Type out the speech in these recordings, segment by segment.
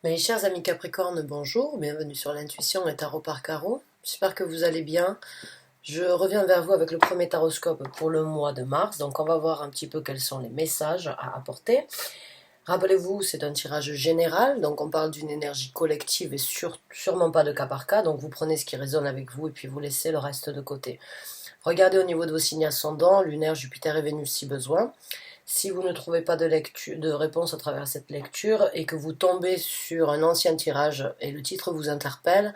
Mes chers amis Capricorne, bonjour, bienvenue sur l'intuition et tarot par carreau. J'espère que vous allez bien. Je reviens vers vous avec le premier taroscope pour le mois de mars, donc on va voir un petit peu quels sont les messages à apporter. Rappelez-vous, c'est un tirage général, donc on parle d'une énergie collective et sûrement pas de cas par cas, donc vous prenez ce qui résonne avec vous et puis vous laissez le reste de côté. Regardez au niveau de vos signes ascendants, lunaire, Jupiter et Vénus si besoin. Si vous ne trouvez pas de réponse à travers cette lecture et que vous tombez sur un ancien tirage et le titre vous interpelle,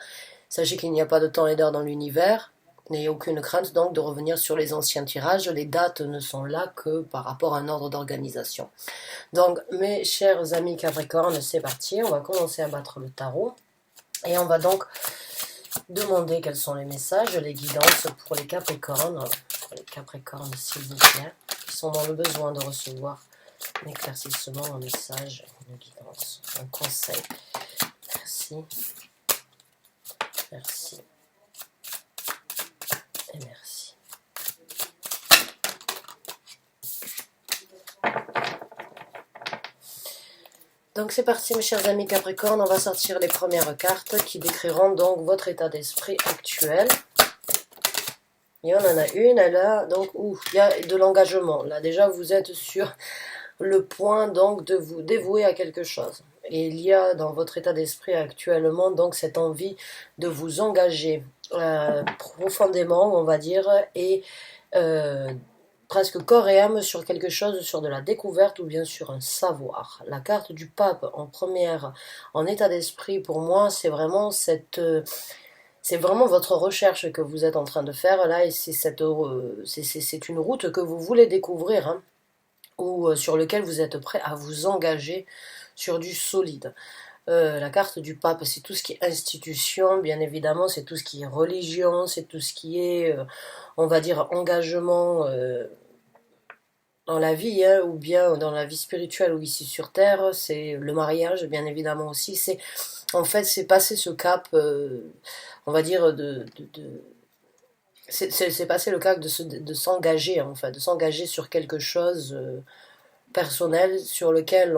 sachez qu'il n'y a pas de temps et d'heure dans l'univers. N'ayez aucune crainte donc de revenir sur les anciens tirages. Les dates ne sont là que par rapport à un ordre d'organisation. Donc mes chers amis Capricorne, c'est parti. On va commencer à battre le tarot. Et on va donc demander quels sont les messages, les guidances pour les Capricornes. Pour les Capricornes s'il vous plaît. Sont dans le besoin de recevoir un éclaircissement, un message, une guidance, un conseil. Merci, merci et merci. Donc c'est parti mes chers amis Capricorne, on va sortir les premières cartes qui décriront donc votre état d'esprit actuel. Et on en a une, elle a donc, il y a de l'engagement. Là déjà vous êtes sur le point donc de vous dévouer à quelque chose. Et il y a dans votre état d'esprit actuellement donc cette envie de vous engager profondément, on va dire, et presque corps et âme sur quelque chose, sur de la découverte ou bien sur un savoir. La carte du pape en première, en état d'esprit, pour moi, c'est vraiment cette... c'est vraiment votre recherche que vous êtes en train de faire là, et c'est une route que vous voulez découvrir, hein, ou sur lequel vous êtes prêt à vous engager sur du solide. La carte du pape, c'est tout ce qui est institution, bien évidemment, c'est tout ce qui est religion, c'est tout ce qui est, on va dire, engagement dans la vie, hein, ou bien dans la vie spirituelle ou ici sur Terre, c'est le mariage, bien évidemment aussi. C'est en fait, c'est passer ce cap, on va dire, c'est passer le cap de s'engager, en fait, de s'engager sur quelque chose personnel sur lequel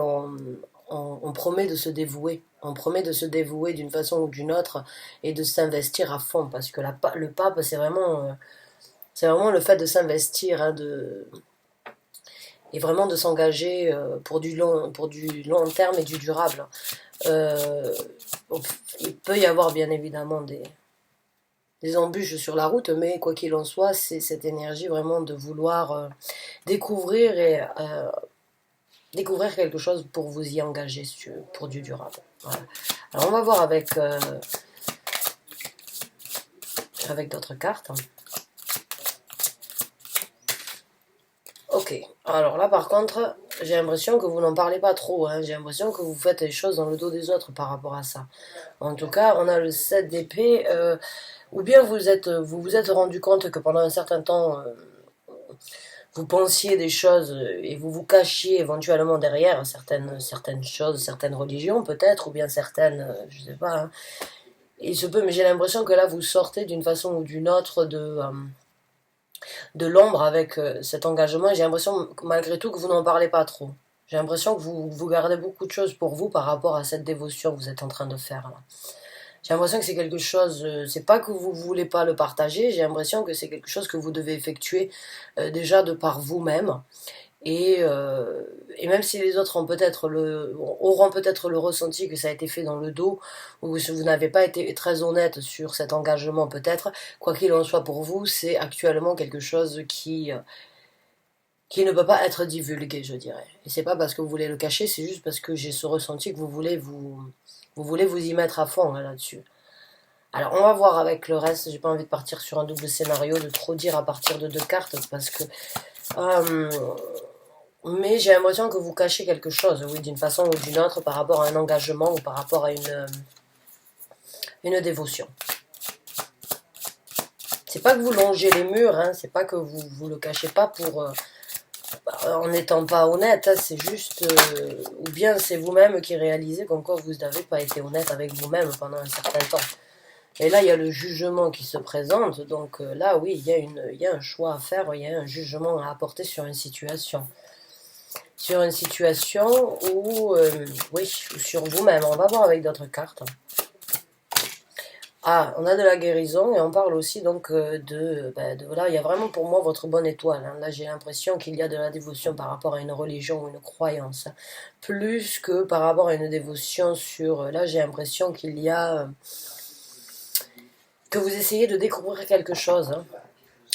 on promet de se dévouer. On promet de se dévouer d'une façon ou d'une autre et de s'investir à fond, parce que le pape, c'est vraiment le fait de s'investir, hein, et vraiment de s'engager pour du long terme et du durable. Euh, il peut y avoir bien évidemment des embûches sur la route, mais quoi qu'il en soit, c'est cette énergie vraiment de vouloir découvrir et découvrir quelque chose pour vous y engager pour du durable. Voilà. Alors on va voir avec d'autres cartes. Ok, alors là par contre, j'ai l'impression que vous n'en parlez pas trop, hein. J'ai l'impression que vous faites les choses dans le dos des autres par rapport à ça. En tout cas, on a le 7 d'épée, ou bien vous vous êtes rendu compte que pendant un certain temps, vous pensiez des choses et vous vous cachiez éventuellement derrière certaines choses, certaines religions peut-être, ou bien certaines, je sais pas, hein. Il se peut, mais j'ai l'impression que là vous sortez d'une façon ou d'une autre de l'ombre avec cet engagement. J'ai l'impression malgré tout que vous n'en parlez pas trop. J'ai l'impression que vous gardez beaucoup de choses pour vous par rapport à cette dévotion que vous êtes en train de faire là. J'ai l'impression que c'est quelque chose, c'est pas que vous voulez pas le partager, j'ai l'impression que c'est quelque chose que vous devez effectuer déjà de par vous-même. Et même si les autres auront peut-être le ressenti que ça a été fait dans le dos, ou que vous n'avez pas été très honnête sur cet engagement peut-être, quoi qu'il en soit pour vous, c'est actuellement quelque chose qui ne peut pas être divulgué, je dirais. Et c'est pas parce que vous voulez le cacher, c'est juste parce que j'ai ce ressenti que vous voulez vous y mettre à fond hein, là-dessus. Alors on va voir avec le reste, j'ai pas envie de partir sur un double scénario, de trop dire à partir de deux cartes, parce que... Euh, mais j'ai l'impression que vous cachez quelque chose, oui, d'une façon ou d'une autre, par rapport à un engagement ou par rapport à une dévotion. C'est pas que vous longez les murs, hein, c'est pas que vous le cachez pas en n'étant pas honnête, hein, c'est juste... ou bien c'est vous-même qui réalisez comme quoi vous n'avez pas été honnête avec vous-même pendant un certain temps. Et là, il y a le jugement qui se présente, donc là, oui, il y a un choix à faire, il y a un jugement à apporter sur une situation. sur une situation où, oui, ou sur vous-même. On va voir avec d'autres cartes. Ah, on a de la guérison et on parle aussi donc voilà, il y a vraiment pour moi votre bonne étoile, hein. Là, j'ai l'impression qu'il y a de la dévotion par rapport à une religion ou une croyance, hein. Plus que par rapport à une dévotion sur. Là, j'ai l'impression qu'il y a que vous essayez de découvrir quelque chose, hein.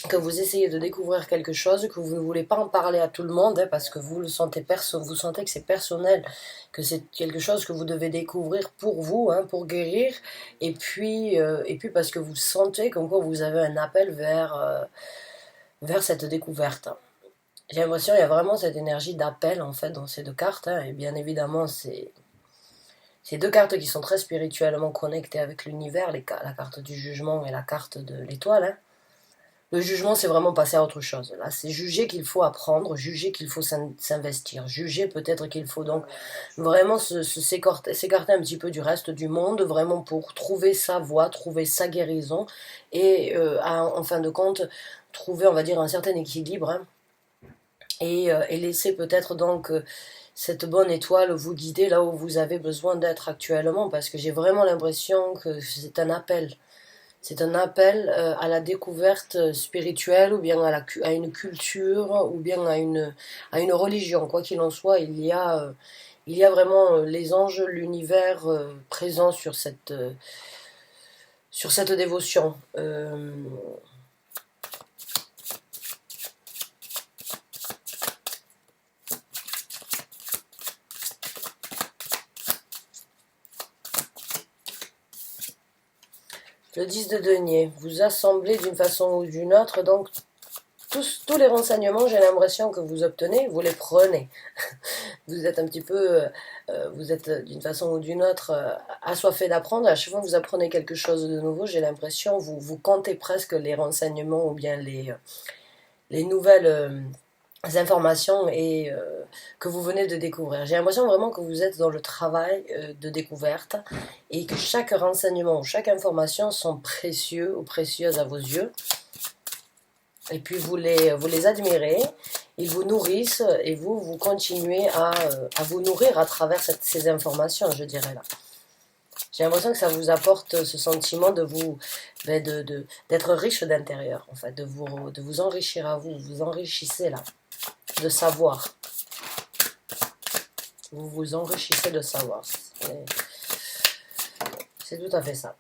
Que vous essayez de découvrir quelque chose, que vous ne voulez pas en parler à tout le monde, hein, parce que vous le sentez vous sentez que c'est personnel, que c'est quelque chose que vous devez découvrir pour vous, hein, pour guérir, et puis parce que vous sentez comme quoi vous avez un appel vers cette découverte. J'ai l'impression qu'il y a vraiment cette énergie d'appel en fait dans ces deux cartes, hein, et bien évidemment c'est deux cartes qui sont très spirituellement connectées avec l'univers, la carte du jugement et la carte de l'étoile, hein. Le jugement, c'est vraiment passer à autre chose. Là, c'est juger qu'il faut apprendre, juger qu'il faut s'investir, juger peut-être qu'il faut donc vraiment s'écarter un petit peu du reste du monde, vraiment pour trouver sa voie, trouver sa guérison et en fin de compte, trouver, on va dire, un certain équilibre, hein, et laisser peut-être donc cette bonne étoile vous guider là où vous avez besoin d'être actuellement, parce que j'ai vraiment l'impression que c'est un appel. C'est un appel à la découverte spirituelle ou bien à une culture ou bien à une religion. Quoi qu'il en soit, il y a vraiment les anges, l'univers présent sur cette dévotion. Le 10 de denier, vous assemblez d'une façon ou d'une autre, donc tous les renseignements, j'ai l'impression que vous obtenez, vous les prenez. Vous êtes un petit peu, vous êtes d'une façon ou d'une autre assoiffé d'apprendre. À chaque fois que vous apprenez quelque chose de nouveau, j'ai l'impression, vous comptez presque les renseignements ou bien les nouvelles informations que vous venez de découvrir. J'ai l'impression vraiment que vous êtes dans le travail de découverte et que chaque renseignement ou chaque information sont précieux ou précieuses à vos yeux. Et puis vous les admirez, ils vous nourrissent et vous continuez à vous nourrir à travers ces informations, je dirais là. J'ai l'impression que ça vous apporte ce sentiment d'être riche d'intérieur, en fait, de vous enrichir à vous, vous enrichissez là, de savoir. Vous vous enrichissez de savoir. C'est tout à fait ça.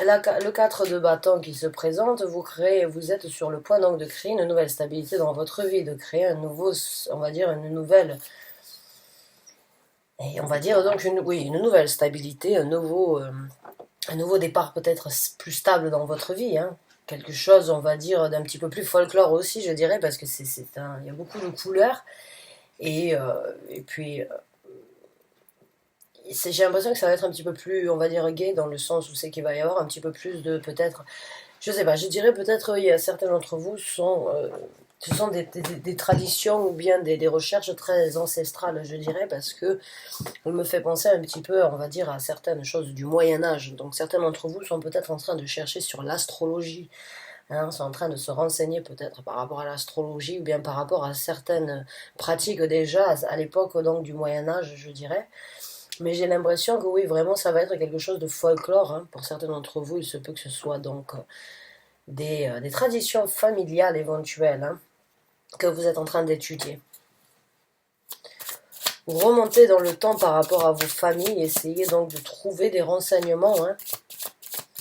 Le 4 de bâton qui se présente, vous êtes sur le point donc de créer une nouvelle stabilité dans votre vie, de créer un nouveau, on va dire une nouvelle, et on va dire donc une nouvelle stabilité, un nouveau départ peut-être plus stable dans votre vie, hein. Quelque chose, on va dire, d'un petit peu plus folklore aussi, je dirais, parce que il y a beaucoup de couleurs, et puis j'ai l'impression que ça va être un petit peu plus, on va dire, gay, dans le sens où c'est qu'il va y avoir un petit peu plus de, peut-être, je sais pas, je dirais peut-être, il y a certains d'entre vous, ce sont des traditions ou bien des recherches très ancestrales, je dirais, parce que on me fait penser un petit peu, on va dire, à certaines choses du Moyen-Âge. Donc certains d'entre vous sont peut-être en train de chercher sur l'astrologie, hein, sont en train de se renseigner peut-être par rapport à l'astrologie ou bien par rapport à certaines pratiques déjà à l'époque donc du Moyen-Âge, je dirais. Mais j'ai l'impression que oui, vraiment, ça va être quelque chose de folklore, hein. Pour certains d'entre vous, il se peut que ce soit donc des traditions familiales éventuelles, hein, que vous êtes en train d'étudier. Vous remontez dans le temps par rapport à vos familles, essayez donc de trouver des renseignements, hein,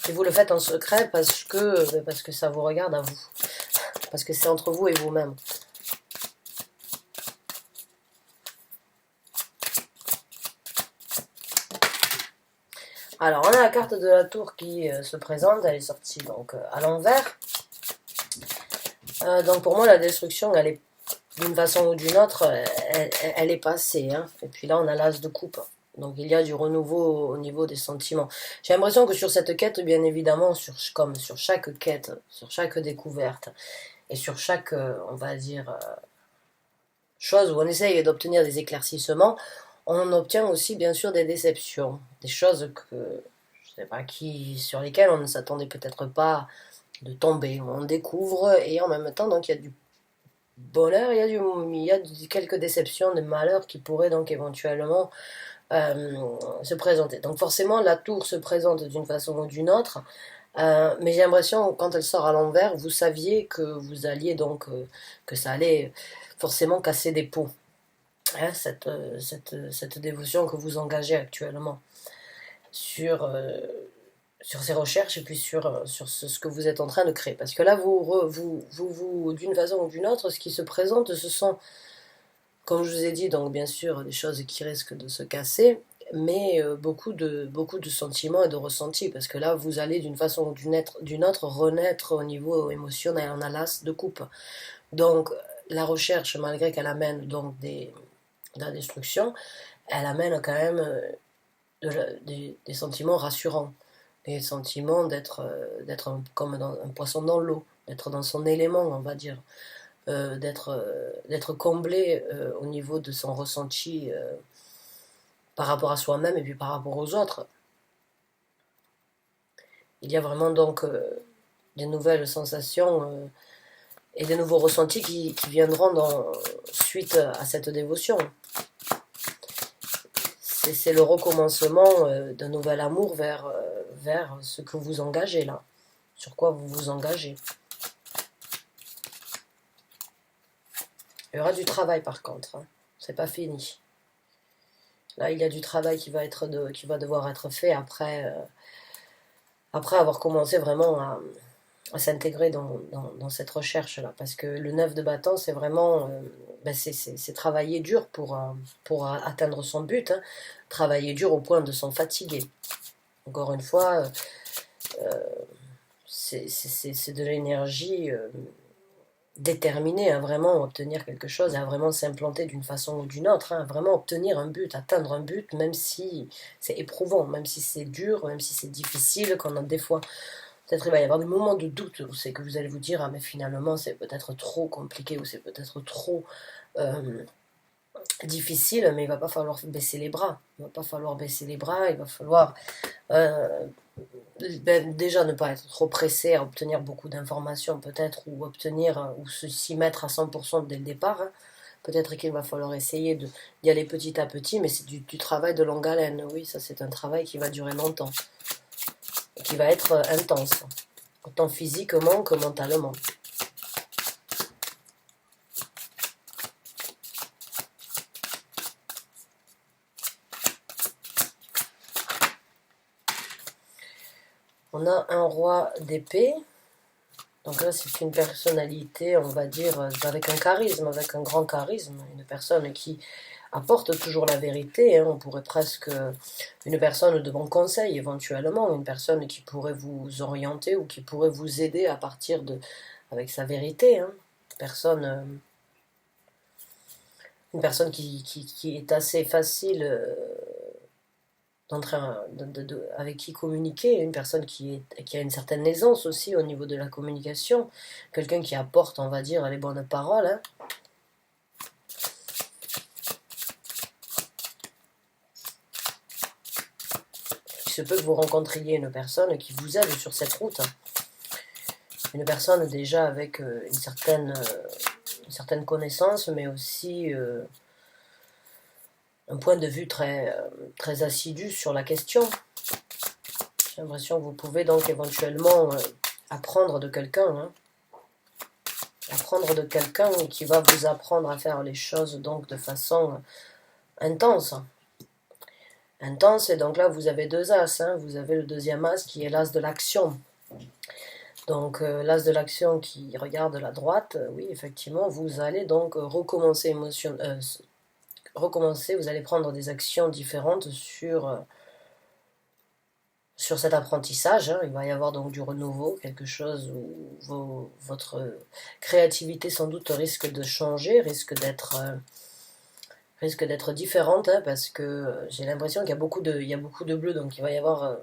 et vous le faites en secret parce que ça vous regarde à vous, parce que c'est entre vous et vous-même. Alors, on a la carte de la tour qui se présente, elle est sortie donc à l'envers. Donc pour moi, la destruction, elle est d'une façon ou d'une autre, elle est passée, hein. Et puis là, on a l'as de coupe. Donc il y a du renouveau au niveau des sentiments. J'ai l'impression que sur cette quête, bien évidemment, comme sur chaque quête, sur chaque découverte, et sur chaque, on va dire, chose où on essaye d'obtenir des éclaircissements, on obtient aussi bien sûr des déceptions, des choses je sais pas, sur lesquelles on ne s'attendait peut-être pas de tomber. On découvre et en même temps, donc il y a bonheur, il y a quelques déceptions, des malheurs qui pourraient donc éventuellement se présenter. Donc forcément, la tour se présente d'une façon ou d'une autre, mais j'ai l'impression que quand elle sort à l'envers, vous saviez que vous alliez donc, que ça allait forcément casser des pots, hein, cette dévotion que vous engagez actuellement sur, sur ces recherches et puis sur ce que vous êtes en train de créer. Parce que là, d'une façon ou d'une autre, ce qui se présente, ce sont, comme je vous ai dit, donc bien sûr, des choses qui risquent de se casser, mais beaucoup de sentiments et de ressentis, parce que là, vous allez d'une façon ou d'une autre renaître au niveau émotionnel, en a l'as de coupe. Donc, la recherche, malgré qu'elle amène donc de la destruction, elle amène quand même des sentiments rassurants, des sentiments d'être comme un poisson dans l'eau, d'être dans son élément, on va dire, d'être comblé au niveau de son ressenti par rapport à soi-même et puis par rapport aux autres. Il y a vraiment donc des nouvelles sensations et des nouveaux ressentis qui viendront suite à cette dévotion. C'est le recommencement d'un nouvel amour vers ce que vous engagez là, sur quoi vous vous engagez. Il y aura du travail par contre, hein. C'est pas fini. Là, il y a du travail qui va devoir être fait après avoir commencé vraiment à s'intégrer dans cette recherche-là. Parce que le 9 de bâton, c'est vraiment c'est travailler dur pour atteindre son but, hein. Travailler dur au point de s'en fatiguer. Encore une fois, c'est de l'énergie déterminée à vraiment obtenir quelque chose, à vraiment s'implanter d'une façon ou d'une autre, hein, à vraiment obtenir un but, atteindre un but, même si c'est éprouvant, même si c'est dur, même si c'est difficile, qu'on a des fois, peut-être il va y avoir des moments de doute où c'est que vous allez vous dire, ah mais finalement c'est peut-être trop compliqué, ou c'est peut-être trop difficile, mais il va pas falloir baisser les bras, il va pas falloir baisser les bras, il va falloir déjà ne pas être trop pressé à obtenir beaucoup d'informations peut-être, ou obtenir ou s'y mettre à 100% dès le départ, hein. Peut-être qu'il va falloir essayer d'y aller petit à petit, mais c'est du travail de longue haleine. Oui, ça c'est un travail qui va durer longtemps et qui va être intense, autant physiquement que mentalement. On a un roi d'épée. Donc là, c'est une personnalité, on va dire, avec un charisme, avec un grand charisme. Une personne qui apporte toujours la vérité, hein. On pourrait presque... Une personne de bon conseil, éventuellement. Une personne qui pourrait vous orienter ou qui pourrait vous aider à partir avec sa vérité, hein. Personne, une personne qui est assez facile avec qui communiquer, une personne qui a une certaine aisance aussi au niveau de la communication, quelqu'un qui apporte, on va dire, les bonnes paroles, hein. Il se peut que vous rencontriez une personne qui vous aide sur cette route, hein. Une personne déjà avec une certaine connaissance, mais aussi un point de vue très assidu sur la question. J'ai l'impression que vous pouvez donc éventuellement apprendre de quelqu'un, hein. Apprendre de quelqu'un qui va vous apprendre à faire les choses donc de façon intense. Intense, et donc là vous avez deux as, hein. Vous avez le deuxième as qui est l'as de l'action. Donc l'as de l'action qui regarde la droite, oui effectivement vous allez donc recommencer vous allez prendre des actions différentes sur cet apprentissage, hein. Il va y avoir donc du renouveau, quelque chose où votre créativité sans doute risque de changer, risque d'être différente, hein, parce que j'ai l'impression qu'il y a beaucoup de bleu, donc il va y avoir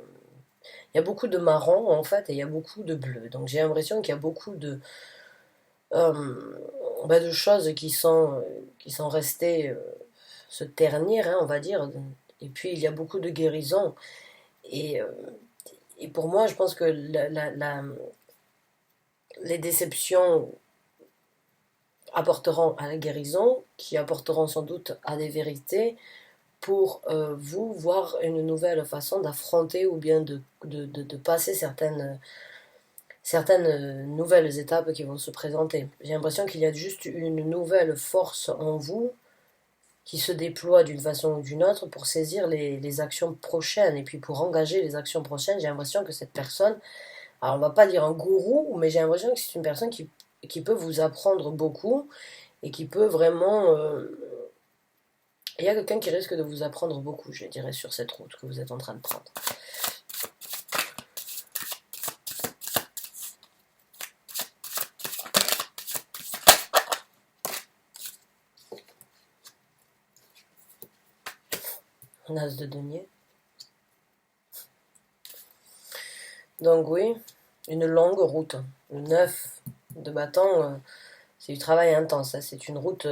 il y a beaucoup de marron en fait, et il y a beaucoup de bleu. Donc j'ai l'impression qu'il y a beaucoup de choses qui sont restées se ternir, hein, on va dire. Et puis il y a beaucoup de guérison. Et, et pour moi, je pense que les déceptions, apporteront à la guérison, qui apporteront sans doute à des vérités pour vous voir une nouvelle façon d'affronter ou bien de passer certaines nouvelles étapes qui vont se présenter. J'ai l'impression qu'il y a juste une nouvelle force en vous qui se déploie d'une façon ou d'une autre pour saisir les actions prochaines et puis pour engager les actions prochaines. J'ai l'impression que cette personne, alors on va pas dire un gourou, mais j'ai l'impression que c'est une personne qui peut vous apprendre beaucoup et qui peut vraiment... il y a quelqu'un qui risque de vous apprendre beaucoup, je dirais, sur cette route que vous êtes en train de prendre. Un as de denier. Donc oui, une longue route. Le 9 de bâton, c'est du travail intense. Hein. C'est une route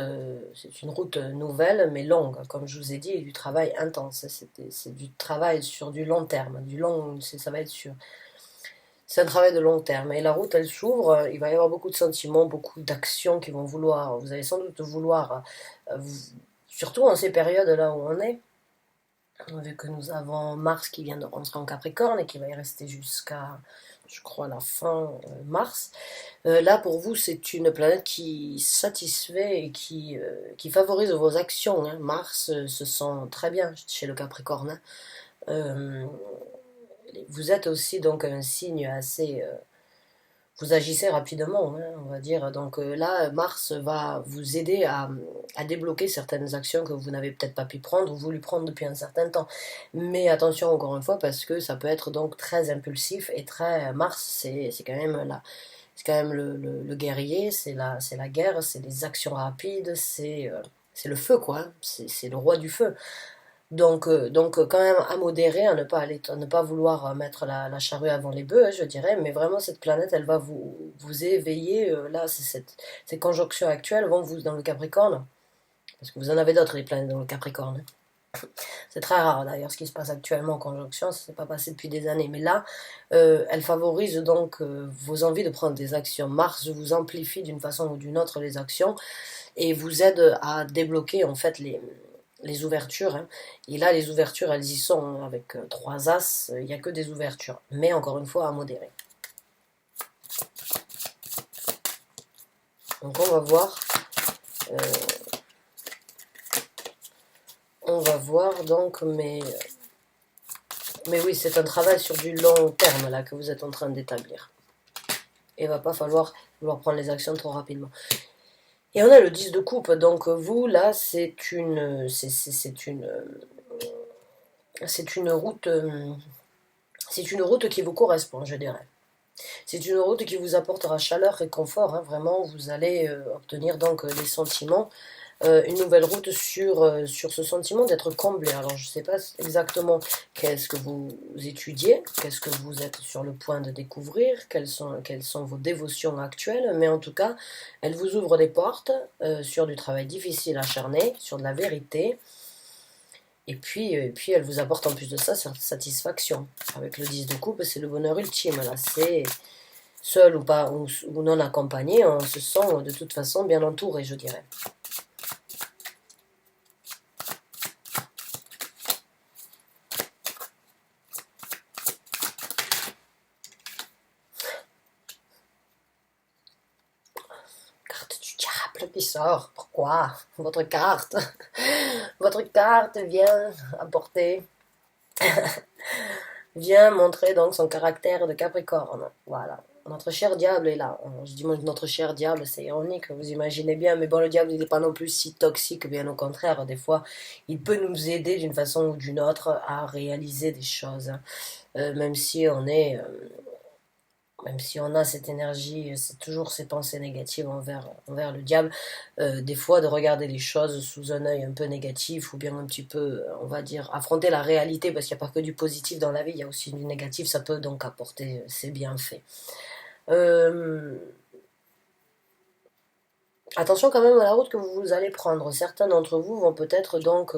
nouvelle, mais longue. Comme je vous ai dit, du travail intense. C'est du travail sur du long terme. Ça va être sûr. C'est un travail de long terme. Et la route, elle s'ouvre. Il va y avoir beaucoup de sentiments, beaucoup d'actions qui vont vouloir. Vous allez sans doute vouloir, surtout en ces périodes-là où on est, vu que nous avons Mars qui vient de rentrer en Capricorne et qui va y rester jusqu'à, je crois, la fin mars. Là, pour vous, c'est une planète qui satisfait et qui favorise vos actions. Hein. Mars se sent très bien chez le Capricorne. Hein. Vous êtes aussi donc un signe assez... vous agissez rapidement, hein, on va dire. Donc là, Mars va vous aider à débloquer certaines actions que vous n'avez peut-être pas pu prendre ou voulu prendre depuis un certain temps. Mais attention encore une fois parce que ça peut être donc très impulsif et très Mars, c'est quand même là, c'est quand même le guerrier, c'est la guerre, c'est des actions rapides, c'est le feu quoi, hein. C'est le roi du feu. Donc quand même à modérer, à ne pas vouloir mettre la charrue avant les bœufs, hein, je dirais, mais vraiment cette planète, elle va vous éveiller, là, ces conjonctions actuelles vont vous dans le Capricorne, parce que vous en avez d'autres, les planètes dans le Capricorne. Hein. C'est très rare d'ailleurs ce qui se passe actuellement en conjonction, ça s'est pas passé depuis des années, mais là, elle favorise donc vos envies de prendre des actions. Mars vous amplifie d'une façon ou d'une autre les actions, et vous aide à débloquer en fait les ouvertures. Hein. Et là, les ouvertures, elles y sont hein, avec 3 as, il n'y a que des ouvertures. Mais encore une fois, à modérer. Donc euh, on va voir donc, mais oui, c'est un travail sur du long terme là que vous êtes en train d'établir. Et il ne va pas falloir vouloir prendre les actions trop rapidement. Et on a le 10 de coupe, donc vous, là, c'est une route... c'est une route qui vous correspond, je dirais. C'est une route qui vous apportera chaleur et confort. Hein, vraiment, vous allez obtenir donc des sentiments. Une nouvelle route sur ce sentiment d'être comblé. Alors, je ne sais pas exactement qu'est-ce que vous étudiez, qu'est-ce que vous êtes sur le point de découvrir, quelles sont vos dévotions actuelles, mais en tout cas, elle vous ouvre des portes sur du travail difficile acharné, sur de la vérité. Et puis, elle vous apporte en plus de ça satisfaction. Avec le 10 de coupe, c'est le bonheur ultime. Là, c'est seul ou pas ou non accompagné, on se sent de toute façon bien entouré, je dirais. Carte du diable qui sort. Pourquoi? Votre carte vient apporter, vient montrer donc son caractère de Capricorne. Voilà. Notre cher diable est là. Je dis notre cher diable, c'est ironique, vous imaginez bien, mais bon, le diable, il n'est pas non plus si toxique, bien au contraire, des fois, il peut nous aider d'une façon ou d'une autre à réaliser des choses. Même si même si on a cette énergie, c'est toujours ces pensées négatives envers le diable, des fois de regarder les choses sous un œil un peu négatif ou bien un petit peu, on va dire, affronter la réalité parce qu'il n'y a pas que du positif dans la vie, il y a aussi du négatif, ça peut donc apporter ses bienfaits. Attention quand même à la route que vous allez prendre. Certains d'entre vous vont peut-être donc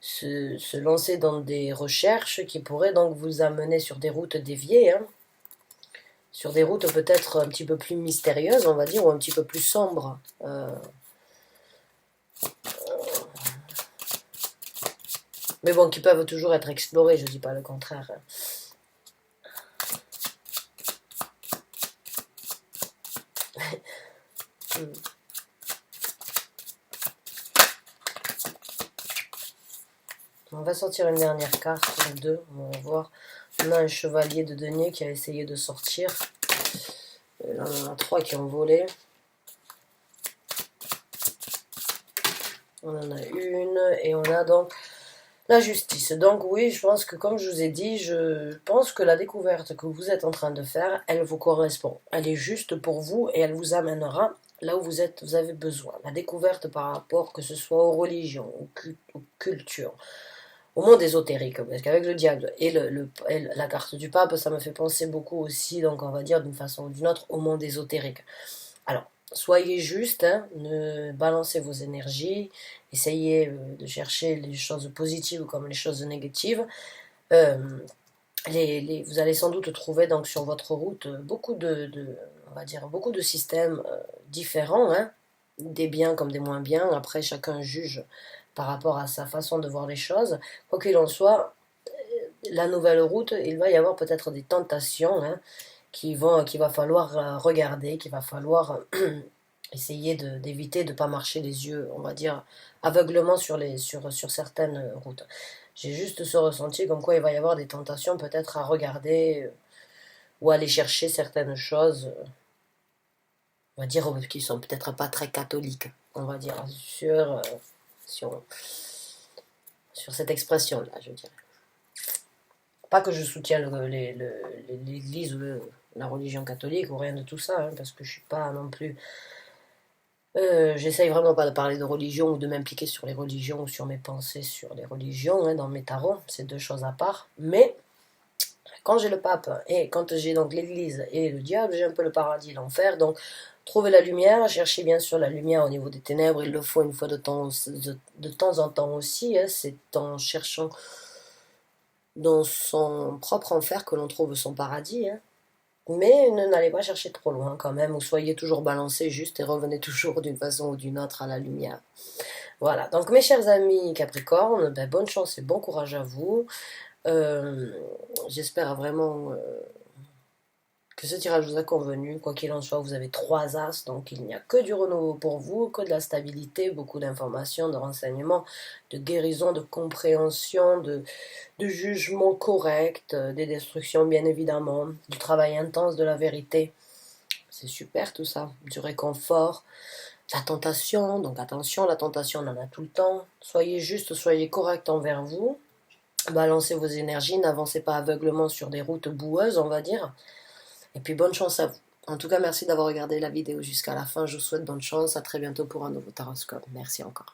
se lancer dans des recherches qui pourraient donc vous amener sur des routes déviées, hein. sur des routes peut-être un petit peu plus mystérieuses, on va dire, ou un petit peu plus sombres. Mais bon, qui peuvent toujours être explorées, je dis pas le contraire. On va sortir une dernière carte, sur deux, on va voir. On a un chevalier de denier qui a essayé de sortir. Et là, on en a trois qui ont volé. On en a une, et on a donc la justice. Donc oui, je pense que comme je vous ai dit, je pense que la découverte que vous êtes en train de faire, elle vous correspond. Elle est juste pour vous et elle vous amènera là où vous avez besoin. La découverte par rapport que ce soit aux religions, aux cultures, au monde ésotérique, parce qu'avec le diable et la carte du pape, ça me fait penser beaucoup aussi, donc on va dire d'une façon ou d'une autre, au monde ésotérique. Alors, soyez juste, hein, ne balancez vos énergies, essayez de chercher les choses positives comme les choses négatives. Euh, vous allez sans doute trouver donc sur votre route beaucoup on va dire, beaucoup de systèmes différents, hein, des biens comme des moins bien. Après, chacun juge par rapport à sa façon de voir les choses. Quoi qu'il en soit, la nouvelle route, il va y avoir peut-être des tentations, hein, qu'il va falloir regarder, qu'il va falloir essayer d'éviter de ne pas marcher les yeux, on va dire, aveuglement sur certaines routes. J'ai juste ce ressenti comme quoi il va y avoir des tentations peut-être à regarder ou aller chercher certaines choses, on va dire, qui sont peut-être pas très catholiques, on va dire, sur, sur cette expression-là, je dirais. Pas que je soutiens l'Église ou la religion catholique ou rien de tout ça, hein, parce que je suis pas non plus. J'essaye vraiment pas de parler de religion ou de m'impliquer sur les religions ou sur mes pensées sur les religions, hein, dans mes tarots, c'est deux choses à part. Mais quand j'ai le pape et quand j'ai donc l'église et le diable, j'ai un peu le paradis et l'enfer. Donc trouvez la lumière, cherchez bien sûr la lumière au niveau des ténèbres, il le faut une fois de temps en temps aussi, hein, c'est en cherchant dans son propre enfer que l'on trouve son paradis, hein. Mais n'allez pas chercher trop loin quand même, ou soyez toujours balancé juste et revenez toujours d'une façon ou d'une autre à la lumière. Voilà, donc mes chers amis Capricorne, ben, bonne chance et bon courage à vous. J'espère vraiment que ce tirage vous a convenu. Quoi qu'il en soit, vous avez 3 as, donc il n'y a que du renouveau pour vous, que de la stabilité, beaucoup d'informations, de renseignements, de guérison, de compréhension, de jugement correct, des destructions bien évidemment, du travail intense de la vérité. C'est super tout ça, du réconfort, la tentation, donc attention, la tentation on en a tout le temps. Soyez juste, soyez correct envers vous, balancez vos énergies, n'avancez pas aveuglement sur des routes boueuses, on va dire. Et puis bonne chance à vous. En tout cas, merci d'avoir regardé la vidéo jusqu'à la fin. Je vous souhaite bonne chance. À très bientôt pour un nouveau taroscope. Merci encore.